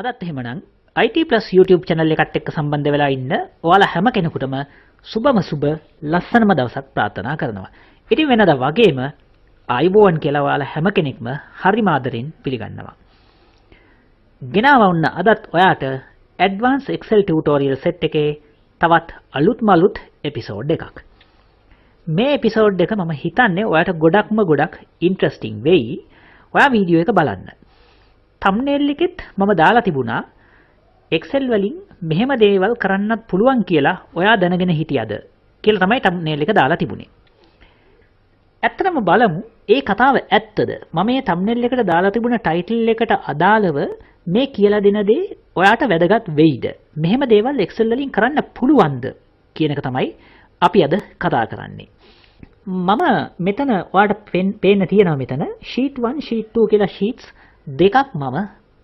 අදත් එහෙමනම් IT+ YouTube channel එකත් එක්ක සම්බන්ධ වෙලා ඉන්න ඔයාලා හැම කෙනෙකුටම සුබම සුබ ලස්සනම දවසක් ප්‍රාර්ථනා කරනවා. ඉතින් වෙනදා වගේම ආයුබෝවන් කියලා ඔයාලා හැම කෙනෙක්ම හරිම ආදරෙන් පිළිගන්නවා. ගෙනාවා වුණ අදත් ඔයාට Advanced Excel tutorial set එකේ තවත් අලුත්ම අලුත් එපිසෝඩ් එකක්. මේ එපිසෝඩ් එක මම හිතන්නේ ඔයාට ගොඩක් ඉන්ට්‍රස්ටිං වෙයි. ඔයා වීඩියෝ එක බලන්න. thumbnail එකෙත් මම දාලා තිබුණා Excel වලින් මෙහෙම දේවල් කරන්නත් පුළුවන් කියලා ඔයා දැනගෙන හිටියද කියලා තමයි thumbnail එක දාලා තිබුණේ. ඇත්තටම බලමු ඒ කතාව ඇත්තද? මම මේ thumbnail එකට දාලා තිබුණ title එකට අදාළව මේ කියලා දෙන දේ ඔයාට වැදගත් වෙයිද? මෙහෙම දේවල් Excel වලින් කරන්න පුළුවන්ද කියන එක තමයි අපි අද කතා කරන්නේ. මම මෙතන ඔයාලට පේන්න තියෙනවා මෙතන sheet 1 sheet 2 කියලා sheets දෙකක් මම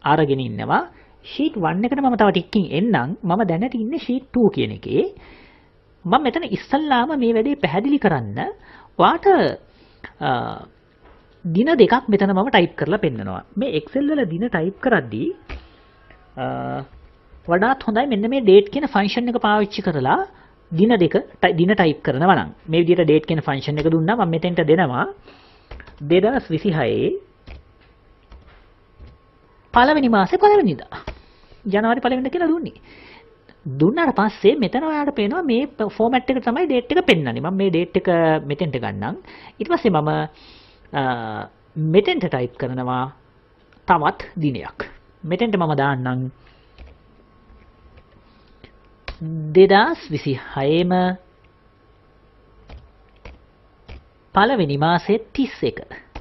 අරගෙන ඉන්නවා. sheet 1 එකට මම තව ටිකකින් එන්නම්. මම දැනට ඉන්නේ sheet 2 කියන එකේ. මම මෙතන ඉස්සල්ලාම මේ වැඩේ පැහැදිලි කරන්න ඔයාට දින දෙකක් මෙතන මම ටයිප් කරලා පෙන්නනවා. මේ Excel වල දින ටයිප් කරද්දී වඩාත් හොඳයි මෙන්න මේ date කියන ෆන්ක්ෂන් එක පාවිච්චි කරලා දින ටයිප් කරනවා නම් මේ විදිහට date කියන ෆන්ක්ෂන් එක දුන්නා මම මෙතෙන්ට දෙනවා 2026 පළවෙනි මාසේ පළවෙනිදා ජනවාරි පළවෙනිදා කියලා දුන්නේ. දුන්නාට පස්සේ මෙතන ඔයාලට පේනවා මේ ෆෝමැට් එක තමයි date එක පෙන්වන්නේ. මම මේ date එක මෙතෙන්ට ගන්නම්. ඊට පස්සේ මම මෙතෙන්ට ටයිප් කරනවා තවත් දිනයක්. මෙතෙන්ට මම දාන්නම් 2026ම පළවෙනි මාසේ 31.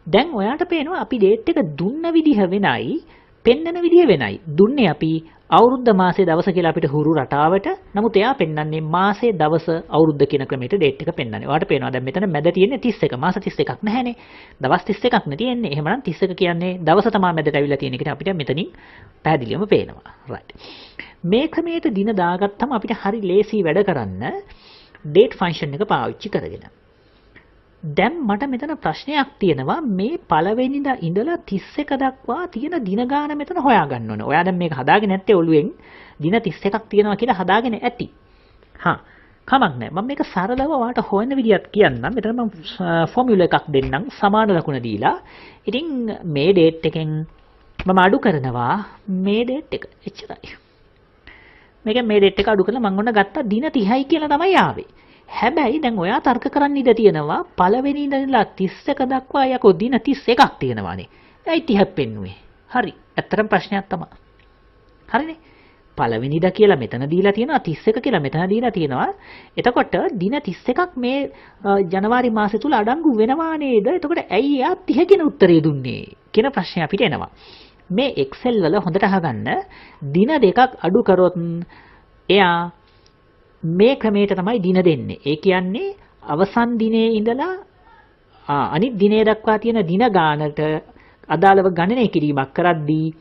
දැන් ඔයාට පේනවා අපි date එක දුන්න විදිහ වෙනයි, පෙන්නන විදිහ වෙනයි. දුන්නේ අපි අවුරුද්ද මාසේ දවස කියලා අපිට හුරු රටාවට. නමුත් එයා පෙන්වන්නේ මාසේ දවස අවුරුද්ද කියන ක්‍රමයට date එක පෙන්වන්නේ. ඔයාට පේනවා දැන් මෙතන මැද තියෙන්නේ 31. මාස 31ක් නැහැනේ. දවස් 31ක් නේ තියෙන්නේ. එහෙමනම් 31 කියන්නේ දවස තමයි මැදට අවිලා තියෙන එකට අපිට මෙතනින් පැහැදිලිවම පේනවා. right. මේ ක්‍රමයට දින දාගත්තම අපිට හරි ලේසි වැඩ කරන්න date function එක පාවිච්චි කරගෙන. දැන් මට මෙතන ප්‍රශ්නයක් තියෙනවා මේ පළවෙනිදා ඉඳලා 31 දක්වා තියෙන දින ගාන මෙතන හොයාගන්න ඕනේ. ඔයා දැන් මේක හදාගෙන නැත්තේ ඔළුවෙන් දින 31ක් තියෙනවා කියලා හදාගෙන ඇති. කමක් නැහැ. මම මේක සරලව ඔයාලට හොයන විදිහත් කියන්නම්. මෙතන මම ෆෝමියුලා එකක් දෙන්නම් සමාන ලකුණ දීලා. ඉතින් මේ date එකෙන් මම අඩු කරනවා මේ date එක. එච්චරයි. මේ date එක අඩු කරලා මම ඔන්න ගත්තා දින 30යි කියලා තමයි ආවේ. හැබැයි දැන් ඔයා තර්ක කරන්න ඉඩ තියෙනවා පළවෙනි ඉඳලා 31 දක්වා යකෝ දින 31ක් තියෙනවානේ. ඒයි 30ක් පෙන්නුවේ. හරි. ඇත්තටම ප්‍රශ්නයක් තමයි. හරිනේ. පළවෙනිදා කියලා මෙතන දීලා තියෙනවා 31 කියලා මෙතන දීලා තියෙනවා. එතකොට දින 31ක් මේ ජනවාරි මාසෙ තුල අඩංගු වෙනවා නේද? එතකොට ඇයි එයා 30 කියන උත්තරේ දුන්නේ කියන ප්‍රශ්නය අපිට එනවා. මේ Excel වල හොඳට අහගන්න දින දෙකක් අඩු කරොත් එයා මේ ක්‍රමයට තමයි දින දෙන්නේ. ඒ කියන්නේ අවසන් දිනේ ඉඳලා අනිත් දිනේ දක්වා තියෙන දින ගානට අදාළව ගණනය කිරීමක් කරද්දී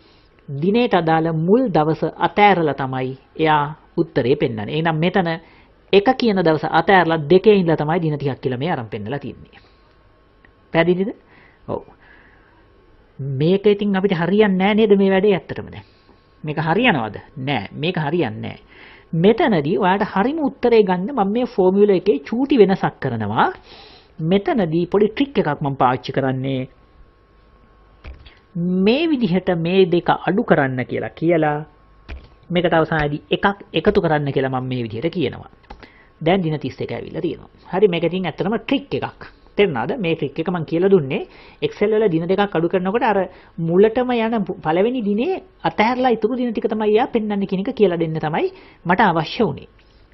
දිනේට අදාළ මුල් දවස අතෑරලා තමයි එයා උත්තරේ පෙන්වන්නේ. එහෙනම් මෙතන 1 කියන දවස අතෑරලා 2 ඉඳලා තමයි දින 30ක් කියලා මේ අරන් පෙන්නලා තින්නේ. පැහැදිලිද? ඔව්. මේක ඉතින් අපිට හරියන්නේ නැහැ නේද මේ වැඩේ ඇත්තටම දැන්. මේක හරියනවද? නෑ. මේක හරියන්නේ නෑ. මෙතනදී ඔයාලට හරිම උත්තරේ ගන්න මම මේ ෆෝමියුලා එකේ චූටි වෙනසක් කරනවා. මෙතනදී පොඩි ට්‍රික් එකක් මම පාවිච්චි කරන්නේ මේ විදිහට මේ දෙක අඩු කරන්න කියලා මේකට අවසානයේදී එකක් එකතු කරන්න කියලා මම මේ විදිහට කියනවා. දැන් දින 31 ඇවිල්ලා තියෙනවා. හරි මේක ඉතින් ඇත්තටම ට්‍රික් එකක්. තේරුණාද? මේ ට්‍රික් එක මම කියලා දුන්නේ Excel වල දින දෙකක් අඩු කරනකොට අර මුලටම යන පළවෙනි දිනේ අතහැරලා ඉතුරු දින ටික තමයි යා පෙන්වන්නේ කියන එක කියලා දෙන්න තමයි මට අවශ්‍ය වුණේ.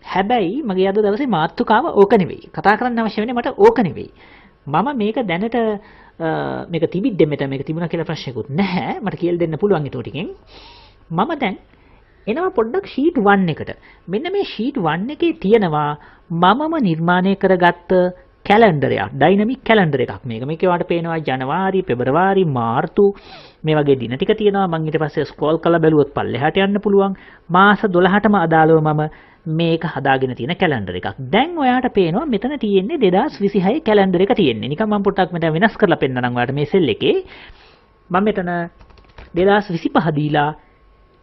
හැබැයි මගේ අද දවසේ මාතෘකාව ඕක නෙවෙයි. කතා කරන්න අවශ්‍ය වෙන්නේ මට ඕක නෙවෙයි. මම මේක දැනට මේක තිබිද්දෙ මෙතන මේක තිබුණා කියලා ප්‍රශ්නයක්වත් නැහැ. මට කියලා දෙන්න පුළුවන් ඊට ටිකෙන්. මම දැන් එනවා පොඩ්ඩක් sheet 1 එකට. මෙන්න මේ sheet 1 එකේ තියෙනවා මමම නිර්මාණය කරගත්ත කැලෙන්ඩර් එකක්, ඩයිනමික් කැලෙන්ඩර් එකක් මේක. මේකේ ඔයාලට පේනවා ජනවාරි, පෙබරවාරි, මාර්තු මේ වගේ දින ටික තියෙනවා. මම ඊට පස්සේ ස්ක්‍රෝල් කරලා බැලුවොත් පල්ලෙහාට යන්න පුළුවන්. මාස 12ටම අදාළව මම මේක හදාගෙන තියෙන කැලෙන්ඩර් එකක්. දැන් ඔයාලට පේනවා මෙතන තියෙන්නේ 2026 කැලෙන්ඩර් එක තියෙන්නේ. නිකන් මම පොඩ්ඩක් මෙතන වෙනස් කරලා පෙන්නනම් ඔයාලට මේ සෙල් එකේ. මම මෙතන 2025 දීලා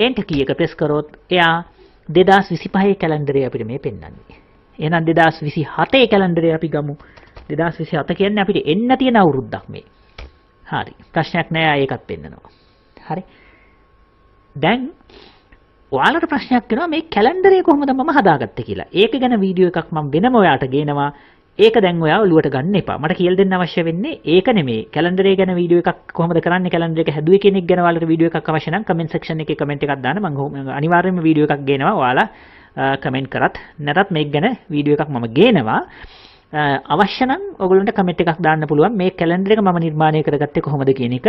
enter කී එක press කරොත් එයා 2025 කැලෙන්ඩරේ අපිට මේ පෙන්වන්නේ. එහෙනම් 2027 කැලෙන්ඩරේ අපි ගමු. 2027 කියන්නේ අපිට එන්න තියෙන අවුරුද්දක් මේ. හරි. ප්‍රශ්නයක් නෑ ඒකත් පෙන්නනවා. හරි. දැන් ඔයාලට ප්‍රශ්නයක් වෙනවා මේ කැලෙන්ඩරේ කොහොමද මම හදාගත්තේ කියලා. ඒක ගැන වීඩියෝ එකක් මම වෙනම ඔයාලට ගේනවා. ඒක දැන් ඔයා ඔලුවට ගන්න එපා. මට කියලා දෙන්න අවශ්‍ය වෙන්නේ ඒක නෙමෙයි. කැලෙන්ඩරේ ගැන වීඩියෝ එකක් කොහොමද කරන්නේ කැලෙන්ඩර් එක හැදුවේ කියන එක ගැන ඔයාලට වීඩියෝ එකක් අවශ්‍ය නම් කමෙන්ට් සෙක්ෂන් එකේ කමෙන්ට් එකක් දාන්න. මම අනිවාර්යයෙන්ම වීඩියෝ එකක් ගේනවා. ඔයාලා කමෙන්ට් කරත් නැතත් මේක ගැන වීඩියෝ එකක් මම ගේනවා. අවශ්‍ය නම් ඔයගොල්ලන්ට කමෙන්ට් එකක් දාන්න පුළුවන්. මේ කැලෙන්ඩර් එක මම නිර්මාණය කරගත්තේ කොහොමද කියන එක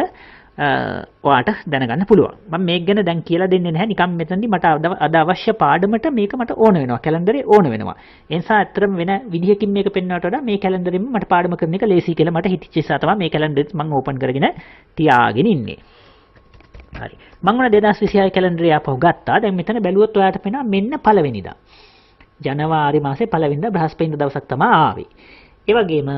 ඔයාට දැනගන්න පුළුවන්. මම මේක ගැන දැන් කියලා දෙන්නේ නැහැ. නිකන් මෙතනදී මට අද අවශ්‍ය පාඩමට මේක මට ඕන වෙනවා. කැලෙන්ඩරේ ඕන වෙනවා. ඒ නිසා ඇත්තටම වෙන විදිහකින් මේක පෙන්වන්නට වඩා මේ කැලෙන්ඩරෙම මට පාඩම කරන එක ලේසි කියලා මට හිතෙච්ච නිසා තමයි මේ කැලෙන්ඩරෙත් මම ඕපන් කරගෙන තියාගෙන ඉන්නේ. හරි. මම උන 2026 කැලෙන්ඩරේ ආපහු ගත්තා. දැන් මෙතන බැලුවොත් ඔයාලට පේනවා මෙන්න පළවෙනිදා. ජනවාරි මාසේ පළවෙනිදා බ්‍රහස්පතින්දා දවසක් තමයි ආවේ. ඒ වගේම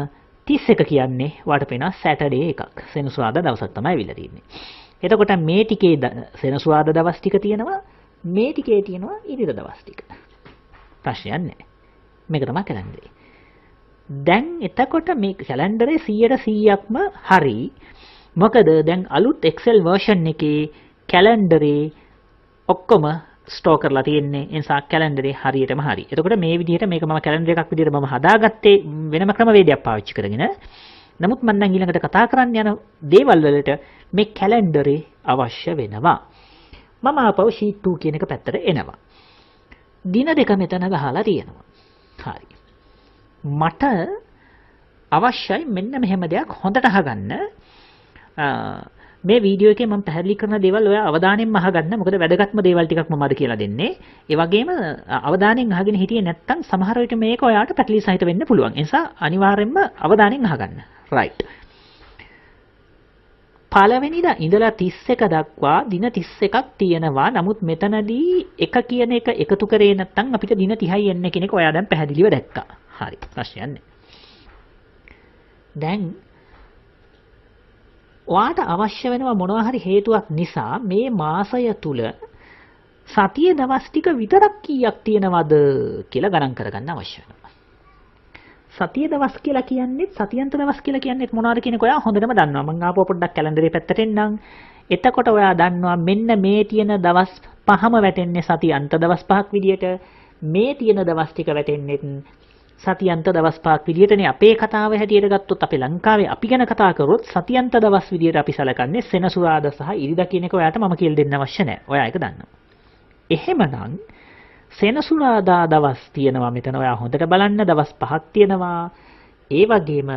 31 කියන්නේ ඔයාලට පේනවා සැටර්ඩේ එකක්. සෙනසුරාදා දවසක් තමයි අවිල්ලා තියෙන්නේ. එතකොට මේ ටිකේ සෙනසුරාදා දවස් ටික තියෙනවා. මේ ටිකේ තියෙනවා ඉරිදා දවස් ටික. ප්‍රශ්නයක් නැහැ. මේක තමයි කැලෙන්ඩරේ. දැන් එතකොට මේ කැලෙන්ඩරේ 100%ක්ම හරි. මොකද දැන් අලුත් Excel version එකේ කැලෙන්ඩරේ ඔක්කොම ස්ටෝර් කරලා තියෙන්නේ. ඒ නිසා කැලෙන්ඩරේ හරියටම හරි. එතකොට මේ විදිහට මේක මම කැලෙන්ඩර් එකක් විදිහට මම හදාගත්තේ වෙනම ක්‍රමවේදයක් පාවිච්චි කරගෙන. නමුත් මම නම් ඊළඟට කතා කරන්න යන දේවල් වලට මේ කැලෙන්ඩරේ අවශ්‍ය වෙනවා. මම ආපහු sheet 2 කියන එක පැත්තට එනවා. දින දෙක මෙතන ගහලා තියෙනවා. හරි. මට අවශ්‍යයි මෙන්න මෙහෙම දෙයක් හොඳට අහගන්න. මේ වීඩියෝ එකේ මම පැහැදිලි කරන දේවල් ඔයා අවධානයෙන්ම අහගන්න. මොකද වැදගත්ම දේවල් ටිකක් මම අද කියලා දෙන්නේ. ඒ වගේම අවධානයෙන් අහගෙන හිටියේ නැත්නම් සමහර විට මේක ඔයාට පැටලී සහිත වෙන්න පුළුවන්. ඒ නිසා අනිවාර්යයෙන්ම අවධානයෙන් අහගන්න. right. පළවෙනිදා ඉඳලා 31 දක්වා දින 31ක් තියෙනවා. නමුත් මෙතනදී එක කියන එක එකතු කරේ නැත්නම් අපිට දින 30යි එන්නේ කියන එක ඔයා දැන් පැහැදිලිව දැක්කා. හරි. ප්‍රශ්නයක් නැහැ. දැන් ඔයාට අවශ්‍ය වෙනවා මොනවා හරි හේතුවක් නිසා මේ මාසය තුල සතියේ දවස් ටික විතරක් කීයක් තියෙනවද කියලා ගණන් කරගන්න අවශ්‍ය වෙනවා. සතියේ දවස් කියලා කියන්නේ සතියන්ත දවස් කියලා කියන්නේ මොනවද කියන එක ඔයා හොඳටම දන්නවා. මම ආපහු පොඩ්ඩක් කැලෙන්ඩරේ පැත්තට එන්නම්. එතකොට ඔයා දන්නවා මෙන්න මේ තියෙන දවස් පහම වැටෙන්නේ සතියන්ත දවස් පහක් විදියට. මේ තියෙන දවස් ටික වැටෙන්නේ සතියන්ත දවස් පහක් විදියටනේ. අපේ කතාව හැටියට ගත්තොත් අපේ ලංකාවේ අපි ගැන කතා කරොත් සතියන්ත දවස් විදියට අපි සැලකන්නේ සෙනසුරාදා සහ ඉරිදා කියන එක ඔයාට මම කියලා දෙන්න අවශ්‍ය නැහැ. ඔයා ඒක දන්නවා. එහෙමනම් සෙනසුරාදා දවස් තියෙනවා මෙතන ඔයා හොඳට බලන්න දවස් පහක් තියෙනවා. ඒ වගේම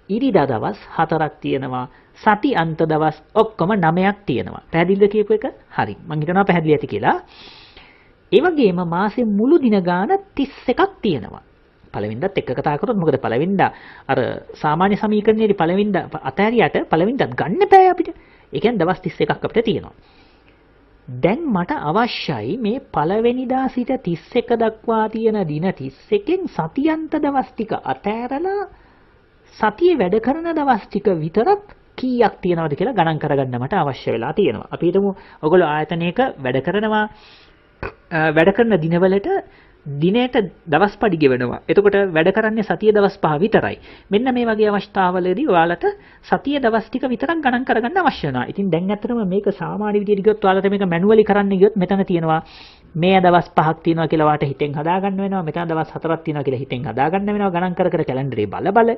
ඉරිදා දවස් 4ක් තියෙනවා. සති අන්ත දවස් ඔක්කොම 9ක් තියෙනවා. පැහැදිලිද කියපු එක? හරි. මම හිතනවා පැහැදිලි ඇති කියලා. ඒ වගේම මාසේ මුළු දින ගාන 31ක් තියෙනවා. පළවෙනිදාත් එක්ක කතා කරොත් මොකද පළවෙනිදා අර සාමාන්‍ය සමීකරණයේදී පළවෙනිදා අතහැරියට පළවෙනිදාත් ගන්න බෑ අපිට. ඒ කියන්නේ දවස් 31ක් අපිට තියෙනවා. දැන් මට අවශ්‍යයි මේ පළවෙනිදා සිට 31 දක්වා තියෙන දින 31කින් සතියන්ත දවස් ටික අතහැරලා සතියේ වැඩ කරන දවස් ටික විතරක් කීයක් තියෙනවද කියලා ගණන් කරගන්න මට අවශ්‍ය වෙලා තියෙනවා. අපි හිතමු ඔයගොල්ලෝ ආයතනයක වැඩ කරනවා. වැඩ කරන දිනවලට දිනයට දවස් පඩි ගෙවනවා. එතකොට වැඩ කරන්නේ සතිය දවස් 5 විතරයි. මෙන්න මේ වගේ අවස්ථාවලදී ඔයාලට සතිය දවස් ටික විතරක් ගණන් කරගන්න අවශ්‍ය වෙනවා. ඉතින් දැන් ඇත්තටම මේක සාමාන්‍ය විදිහට ගියොත් ඔයාලට මේක මැනුවලි කරන්න ගියොත් මෙතන තියෙනවා මේ දවස් 5ක් තියෙනවා කියලා ඔයාලට හිතෙන් හදාගන්න වෙනවා. මෙතන දවස් 4ක් තියෙනවා කියලා හිතෙන් හදාගන්න වෙනවා. ගණන් කර කර කැලෙන්ඩරේ බල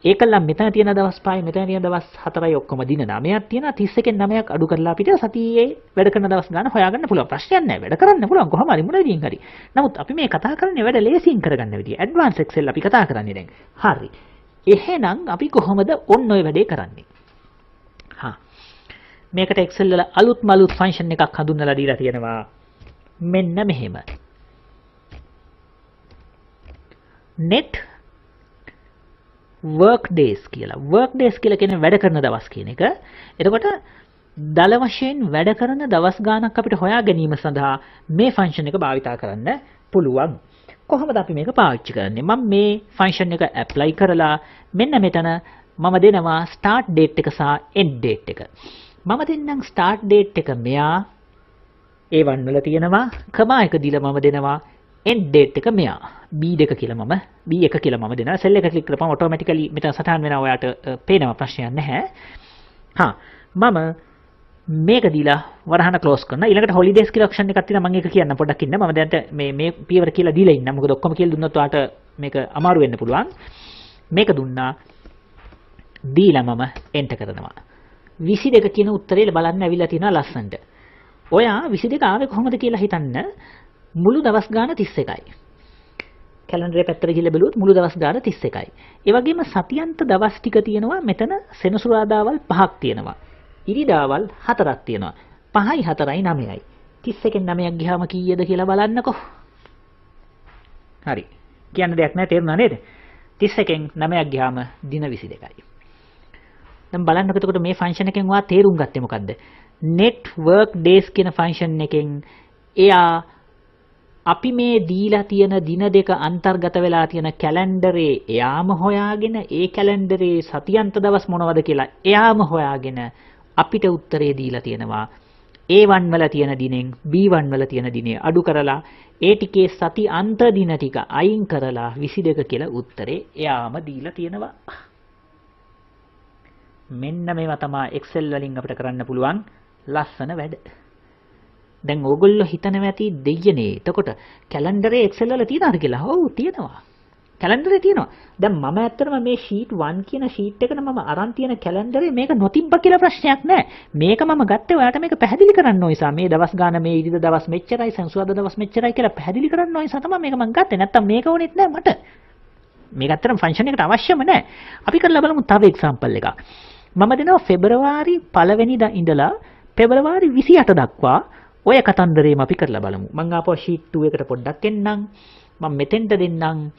ඒකල්ලා මෙතන තියෙන දවස් 5යි මෙතන තියෙන දවස් 4යි ඔක්කොම දින 9ක් තියෙනවා. 31කින් 9ක් අඩු කරලා අපිට සතියේ වැඩ කරන දවස් ගන්න හොයාගන්න පුළුවන්. ප්‍රශ්නයක් නැහැ. වැඩ කරන්න පුළුවන් කොහොම හරි මොන විදිහින් හරි. නමුත් අපි මේ කතා කරන්නේ වැඩ ලේසියෙන් කරගන්න විදිය. ඇඩ්වාන්ස් එක්සෙල් අපි කතා කරන්නේ දැන්. හරි. එහෙනම් අපි කොහොමද ඔන්න ඔය වැඩේ කරන්නේ? මේකට එක්සෙල් වල අලුත්ම ෆන්ක්ෂන් එකක් හඳුන්වලා දීලා තියෙනවා. මෙන්න මෙහෙම. net work days කියලා. work days කියලා කියන්නේ වැඩ කරන දවස් කියන එක. එතකොට දල වශයෙන් වැඩ කරන දවස් ගාණක් අපිට හොයා ගැනීම සඳහා මේ ෆන්ක්ෂන් එක භාවිතා කරන්න පුළුවන්. කොහොමද අපි මේක පාවිච්චි කරන්නේ? මම මේ ෆන්ක්ෂන් එක ඇප්ලයි කරලා මෙන්න මෙතන මම දෙනවා start date එක සහ end date එක. මම දෙන්නම් ස්ටාර්ට් ඩේට් එක මෙයා A1 වල තියෙනවා කමා එක දීලා මම දෙනවා end date එක මෙයා B2 කියලා මම B1 කියලා මම දෙනවා සෙල් එක ක්ලික් කරපුවම ඔටෝමැටිකලි මෙතන සටහන් වෙනවා ඔයාට පේනවා ප්‍රශ්නයක් නැහැ මම මේක දීලා වරහන ක්ලෝස් කරනවා ඊළඟට හොලිඩේස් කියලා ඔප්ෂන් එකක් තියෙනවා මම ඒක කියන්න පොඩ්ඩක් ඉන්න මම දැන් මේ පියවර කියලා දීලා ඉන්නම් මොකද ඔක්කොම කියලා දුන්නොත් ඔයාට මේක අමාරු වෙන්න පුළුවන් මේක දුන්නා දීලා මම එන්ටර් කරනවා 22 කියන උත්තරේ බලන්න ඇවිල්ලා තියෙනවා ලස්සනට. ඔයා 22 ආවේ කොහොමද කියලා හිතන්න මුළු දවස් ගාන 31යි. කැලෙන්ඩරේ පැත්තට ගිහලා බැලුවොත් මුළු දවස් ගාන 31යි. ඒ වගේම සතියන්ත දවස් ටික තියෙනවා මෙතන සෙනසුරාදාවල් 5ක් තියෙනවා. ඉරිදාවල් 4ක් තියෙනවා. 5යි 4යි 9යි. 31න් 9ක් ගියාම කීයද කියලා බලන්නකෝ. හරි. කියන්න දෙයක් නැහැ තේරුණා නේද? 31න් 9ක් ගියාම දින 22යි. දැන් බලන්නකො එතකොට මේ ෆන්ක්ෂන් එකෙන් ඔයා තේරුම් ගත්තේ මොකද්ද? net work days කියන ෆන්ක්ෂන් එකෙන් එයා අපි මේ දීලා තියෙන දින දෙක අන්තර්ගත වෙලා තියෙන කැලෙන්ඩරේ එයාම හොයාගෙන ඒ කැලෙන්ඩරේ සතියන්ත දවස් මොනවද කියලා එයාම හොයාගෙන අපිට උත්තරේ දීලා තියෙනවා A1 වල තියෙන දිනෙන් B1 වල තියෙන දිනේ අඩු කරලා ඒ ටිකේ සති අන්ත දින ටික අයින් කරලා 22 කියලා උත්තරේ එයාම දීලා තියෙනවා. මෙන්න මේවා තමයි Excel වලින් අපිට කරන්න පුළුවන් ලස්සන වැඩ. දැන් ඕගොල්ලෝ හිතනවා ඇති දෙයියනේ. එතකොට කැලෙන්ඩරේ Excel වල තියනවාද කියලා? ඔව් තියෙනවා. කැලෙන්ඩරේ තියෙනවා. දැන් මම ඇත්තටම මේ sheet 1 කියන sheet එකට මම අරන් තියෙන කැලෙන්ඩරේ මේක නොතිබ්බ කියලා ප්‍රශ්නයක් නැහැ. මේක මම ගත්තේ ඔයාලට මේක පැහැදිලි කරන්න ඕන නිසා. මේ දවස් ගාන මේ ඉරිද දවස් මෙච්චරයි සංසුරාදා දවස් මෙච්චරයි කියලා පැහැදිලි කරන්න ඕන නිසා තමයි මේක මම ගත්තේ. නැත්තම් මේක ඕනෙත් නැහැ මට. මේක ඇත්තටම ෆන්ක්ෂන් එකට අවශ්‍යම නැහැ. අපි කරලා බලමු තව එක්සැම්පල් එකක්. මම දෙනවා පෙබරවාරි 1 වෙනිදා ඉඳලා පෙබරවාරි 28 දක්වා ඔය කතන්දරේම අපි කරලා බලමු. මම ආපහු sheet 2 එකට පොඩ්ඩක් එන්නම්. මම මෙතෙන්ට දෙන්නම්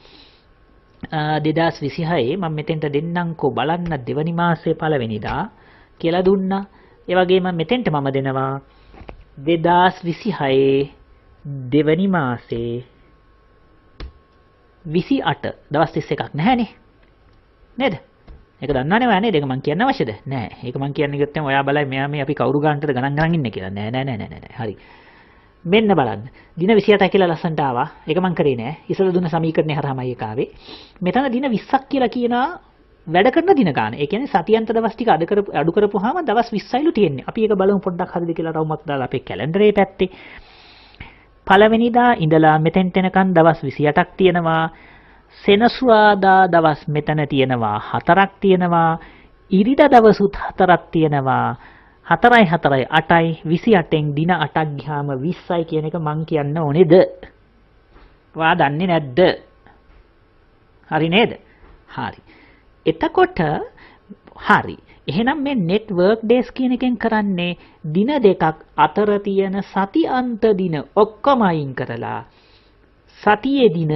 2026 මම මෙතෙන්ට දෙන්නම්කෝ බලන්න දෙවනි මාසයේ 1 වෙනිදා කියලා දුන්නා. ඒ වගේම මෙතෙන්ට මම දෙනවා 2026 දෙවනි මාසයේ 28 දවස් 31ක් නැහැනේ. නේද? ඒක දන්නවනේ ඔයා නේද? ඒක මං කියන්න අවශ්‍යද? නෑ. ඒක මං කියන්නේ ගත්තම ඔයා බලයි මෙයා මේ අපි කවුරු ගන්නටද ගණන් ගණන් ඉන්නේ කියලා. නෑ. හරි. මෙන්න බලන්න. දින 28යි කියලා ලස්සන්ට ආවා. ඒක මං කරේ නෑ. ඉස්සෙල්ලා දුන්න සමීකරණේ හරහාමයි ඒක ආවේ. මෙතන දින 20ක් කියලා කියනවා වැඩ කරන දින ගන්න. ඒ කියන්නේ සතියන්ත දවස් ටික අඩු කරපුවාම දවස් 20යිලු තියෙන්නේ. අපි ඒක බලමු පොඩ්ඩක් හරිද කියලා රවුමක් දාලා අපේ කැලෙන්ඩරේ පැත්තේ. පළවෙනිදා ඉඳලා මෙතෙන්ට එනකන් දවස් 28ක් තියෙනවා. සෙනසුරාදා දවස් මෙතන තියෙනවා 4ක් තියෙනවා ඉරිදා දවසුත් 4ක් තියෙනවා 4යි 8යි 28න් දින 8ක් ගියාම 20යි කියන එක මං කියන්න ඕනේද? ඔයා දන්නේ නැද්ද? හරි නේද? හරි. එතකොට හරි. එහෙනම් මේ net work days කියන එකෙන් කරන්නේ දින දෙකක් අතර තියෙන සති අන්ත දින ඔක්කොම අයින් කරලා සතියේ දින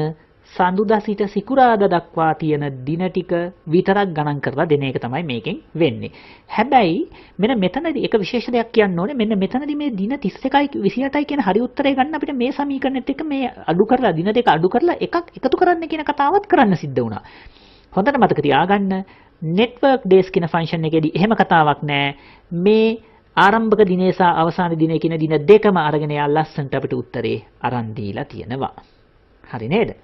සඳුදා සිට සිකුරාදා දක්වා තියෙන දින ටික විතරක් ගණන් කරලා දෙන එක තමයි මේකෙන් වෙන්නේ. හැබැයි මෙන්න මෙතනදී එක විශේෂ දෙයක් කියන්න ඕනේ. මෙන්න මෙතනදී මේ දින 31යි 28යි කියන හරි උත්තරය ගන්න අපිට මේ සමීකරණෙත් එක්ක මේ අඩු කරලා දින දෙක අඩු කරලා එකක් එකතු කරන්න කියන කතාවත් කරන්න සිද්ධ වුණා. හොඳට මතක තියාගන්න network days කියන ෆන්ක්ෂන් එකේදී එහෙම කතාවක් නැහැ. මේ ආරම්භක දිනේ සහ අවසාන දිනේ කියන දින දෙකම අරගෙන යා ලස්සන්ට අපිට උත්තරේ අරන් දීලා තියෙනවා. හරි නේද?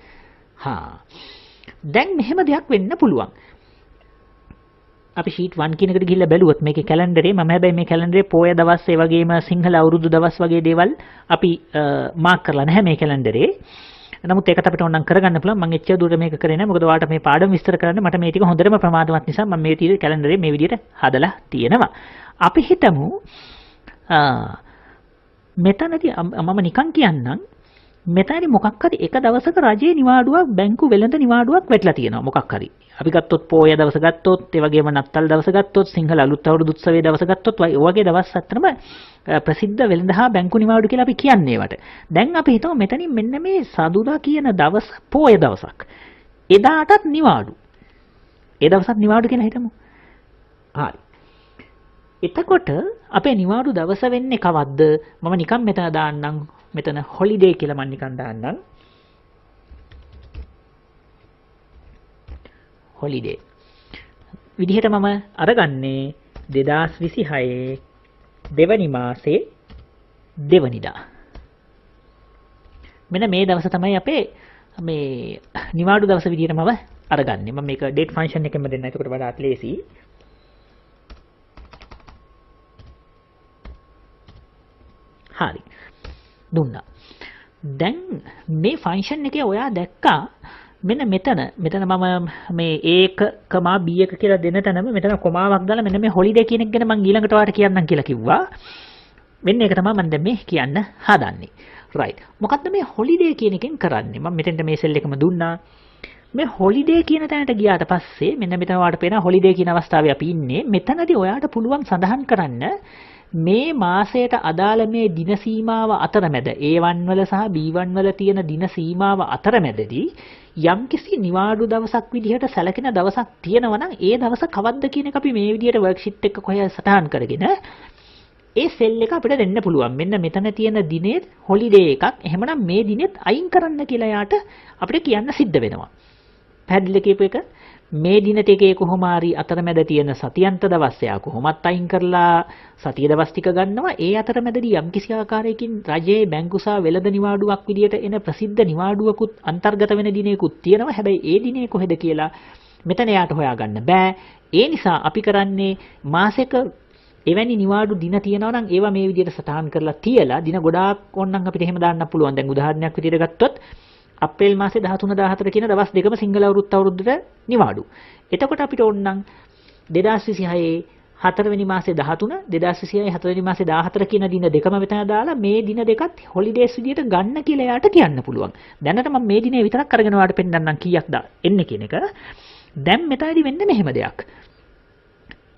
දැන් මෙහෙම දෙයක් වෙන්න පුළුවන්. අපි sheet 1 කියන එකට ගිහිල්ලා බැලුවොත් මේකේ කැලෙන්ඩරේ මම හැබැයි මේ කැලෙන්ඩරේ පොය දවස් ඒ වගේම සිංහල අවුරුදු දවස් වගේ දේවල් අපි මාක් කරලා නැහැ මේ කැලෙන්ඩරේ. නමුත් ඒකට අපිට ඕනනම් කරගන්න පුළුවන්. මම එච්චර දුරට මේක කරේ නැහැ. මොකද ඔයාලට මේ පාඩම විස්තර කරන්න මට මේ ටික හොඳටම ප්‍රමාදවත් නිසා මම මේ තියෙන කැලෙන්ඩරේ මේ විදිහට හදලා තියෙනවා. අපි හිතමු මෙතනදී මම නිකන් කියන්නම් මෙතනදී මොකක් හරි එක දවසක රජයේ නිවාඩුවක් බැංකු වෙළඳ නිවාඩුවක් වැටලා තියෙනවා මොකක් හරි. අපි ගත්තොත් පොය දවස ගත්තොත්, ඒ වගේම නත්තල් දවස ගත්තොත්, සිංහල අලුත් අවුරුදු උත්සවයේ දවස ගත්තොත් වගේ දවස් අතරම ප්‍රසිද්ධ වෙළඳ හා බැංකු නිවාඩු කියලා අපි කියන්නේ ඒවට. දැන් අපි හිතමු මෙතනින් මෙන්න මේ සදුදා කියන දවස පොය දවසක්. එදාටත් නිවාඩු. ඒ දවසත් නිවාඩු කියලා හිතමු. හරි. එතකොට අපේ නිවාඩු දවස වෙන්නේ කවද්ද? මම නිකන් මෙතන දාන්නම්. මෙතන holiday කියලා මම නිකන් දාන්නම්. holiday. විදිහට මම අරගන්නේ 2026 දෙවනි මාසේ දෙවනිදා. මෙන්න මේ දවස තමයි අපේ මේ නිවාඩු දවස විදිහටම අරගන්නේ. මම මේක date function එකෙන්ම දෙන්න. එතකොට වඩාත් ලේසි. හරි. දුන්නා. දැන් මේ ෆන්ක්ෂන් එකේ ඔයා දැක්කා මෙන්න මෙතන මම මේ a, b එක කියලා දෙන තැනම මෙතන කොමාවක් දාලා මෙන්න මේ හොලිඩේ කියන එක ගැන මම ඊළඟට ඔයාලට කියන්නම් කියලා කිව්වා. මෙන්න ඒක තමයි මම දැන් මේ කියන්න හදන්නේ. right. මොකද්ද මේ හොලිඩේ කියන එකෙන් කරන්නේ? මම මෙතෙන්ට මේ සෙල් එකම දුන්නා. මේ හොලිඩේ කියන තැනට ගියාට පස්සේ මෙන්න මෙතන ඔයාලට පේනවා හොලිඩේ කියන අවස්ථාවේ අපි ඉන්නේ. මෙතනදී ඔයාලට පුළුවන් සඳහන් කරන්න මේ මාසයට අදාළ මේ දින සීමාව අතරමැද A1 වල සහ B1 වල තියෙන දින සීමාව අතරමැදදී යම්කිසි නිවාඩු දවසක් විදිහට සැලකෙන දවසක් තියෙනවා නම් ඒ දවස කවද්ද කියන එක අපි මේ විදිහට වර්ක්ෂීට් එක කොහේ සටහන් කරගෙන ඒ සෙල් එක අපිට දෙන්න පුළුවන්. මෙන්න මෙතන තියෙන දිනේ හොලිඩේ එකක්. එහෙමනම් මේ දිනෙත් අයින් කරන්න කියලා යාට අපිට කියන්න සිද්ධ වෙනවා. පැහැදිලිද කියපු එක? මේ දින ටිකේ කොහොම හරි අතරමැද තියෙන සතියන්ත දවස් එයා කොහොමත් අයින් කරලා සතිය දවස් ටික ගන්නවා. ඒ අතරමැදදී යම්කිසි ආකාරයකින් රජයේ බැංකු සහ වෙළඳ නිවාඩුවක් විදියට එන ප්‍රසිද්ධ නිවාඩුවකුත් අන්තර්ගත වෙන දිනයකුත් තියෙනවා. හැබැයි ඒ දිනේ කොහෙද කියලා මෙතන යාට හොයාගන්න බෑ. ඒ නිසා අපි කරන්නේ මාසෙක එවැනි නිවාඩු දින තියෙනවා නම් ඒවා මේ විදියට සටහන් කරලා තියලා දින ගොඩාක් ඕනනම් අපිට එහෙම දාන්න පුළුවන්. දැන් උදාහරණයක් විදියට ගත්තොත් අප්‍රේල් මාසේ 13 14 කියන දවස් දෙකම සිංහල අවුරුද්දට නිවාඩු. එතකොට අපිට ඕනනම් 2026 4 වෙනි මාසේ 13 2026 4 වෙනි මාසේ 14 කියන දින දෙකම මෙතන දාලා මේ දින දෙකත් හොලිඩේස් විදියට ගන්න කියලා එයාට කියන්න පුළුවන්. දැනට මම මේ දිනේ විතරක් අරගෙන ඔයාලට පෙන්නන්නම් කීයක්ද එන්නේ කියන එක. දැන් මෙතනදී වෙන්නේ මෙහෙම දෙයක්.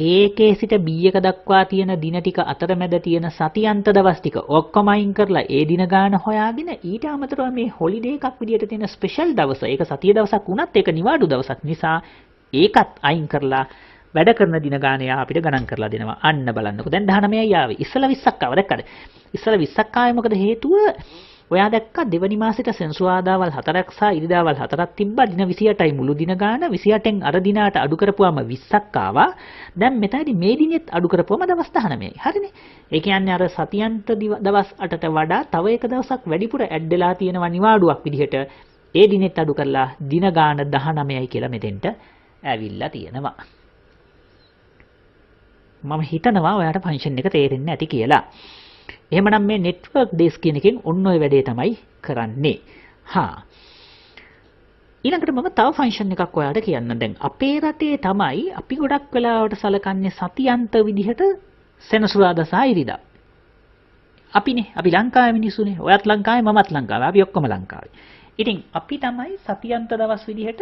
ඒකේ සිට B එක දක්වා තියෙන දින ටික අතරමැද තියෙන සතියන්ත දවස් ටික ඔක්කොම අයින් කරලා ඒ දින ගාන හොයාගෙන ඊට අමතරව මේ හොලිඩේ එකක් විදියට තියෙන ස්පෙෂල් දවස ඒක සතිය දවසක් වුණත් ඒක නිවාඩු දවසක් නිසා ඒකත් අයින් කරලා වැඩ කරන දින ගාන යා අපිට ගණන් කරලා දෙනවා. අන්න බලන්නකෝ. දැන් 19යි ආවේ. ඉස්සලා 20ක් ආවා. දැක්කද? ඉස්සලා 20ක් ආවේ මොකද හේතුව? ඔයා දැක්කා දෙවනි මාසෙට සෙන්සුරාදාවල් 4ක් සහ ඉරිදාවල් 4ක් තිබ්බා. දින 28යි මුළු දින ගාන. 28න් අර දිනාට අඩු කරපුවාම 20ක් ආවා. දැන් මෙතනදී මේ දිනෙත් අඩු කරපුවම දවස් 19යි. හරිනේ. ඒ කියන්නේ අර සතියන්ත දවස් 8ට වඩා තව එක දවසක් වැඩිපුර ඇඩ් වෙලා තියෙනවා නිවාඩුවක් විදිහට. ඒ දිනෙත් අඩු කරලා දින ගාන 19යි කියලා මෙතෙන්ට ඇවිල්ලා තියෙනවා. මම හිතනවා ඔයාලට ෆන්ක්ෂන් එක තේරෙන්නේ නැති කියලා. එහෙමනම් මේ network days කියන එකෙන් ඔන්න ඔය වැඩේ තමයි කරන්නේ. ඊළඟට මම තව ෆන්ක්ෂන් එකක් ඔයාලට කියන්නම්. දැන් අපේ රටේ තමයි අපි ගොඩක් වෙලාවට සලකන්නේ සතියන්ත විදිහට සෙනසුරාදා සහ ඉරිදා. අපි ලංකාවේ මිනිස්සුනේ. ඔයත් ලංකාවේ මමත් ලංකාවේ. අපි ඔක්කොම ලංකාවේ. ඉතින් අපි තමයි සතියන්ත දවස් විදිහට